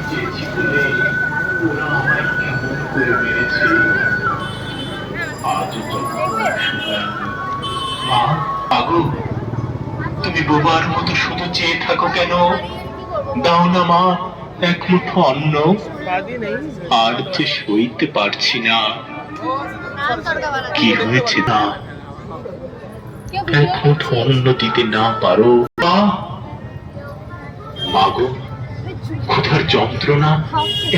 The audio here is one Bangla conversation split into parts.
চেয়েছি বলে ওরা আমায় কেমন করে মেরেছে। আজ মা, আগো, তুমি বোবার মতো শুধু চেয়ে থাকো কেন? দাও না মা এক মুঠো অন্ন। আর যে সইতে পারছি না। কি হয়েছে না? এক মুঠো অন্ন দিতে না পারো? মাগো, ক্ষুধার যন্ত্রণা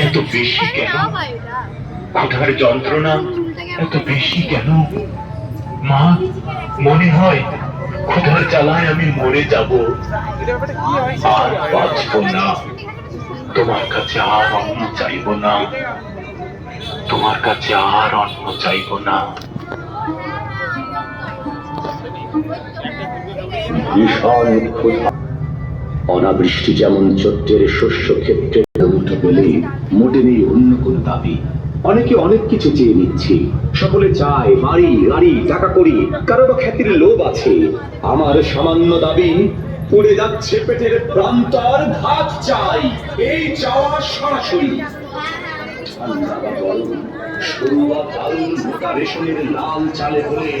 এত বেশি কেন? ক্ষুধার যন্ত্রণা এত বেশি কেন? মা, মনে হয় ক্ষুধার জ্বালায় আমি মরে যাব, আর বাঁচব না। তোমার কাছে আর অন্ন চাইব না, তোমার কাছে আর অন্ন চাইব না। ভীষণ ক্ষুধা। অনাবৃষ্টি যেমন চৈত্রের শস্য ক্ষেত্রে উঠে পেলে মোটে নেই অন্য কোন দাবি। অনেকে অনেক কিছু চেয়ে নিচ্ছে, সকলে চায় বাড়ি গাড়ি টাকা করি, কারো বা খ্যাতির লোভ আছে। আমার সামান্য দাবি, পড়ে যাচ্ছে পেটের প্রান্তর, ভাত চাই, এই চাওয়া সরাসরি। ঠান্ডা বা গরম, সরু বা ঢাল, মোটা রেশনের লাল চালে হলে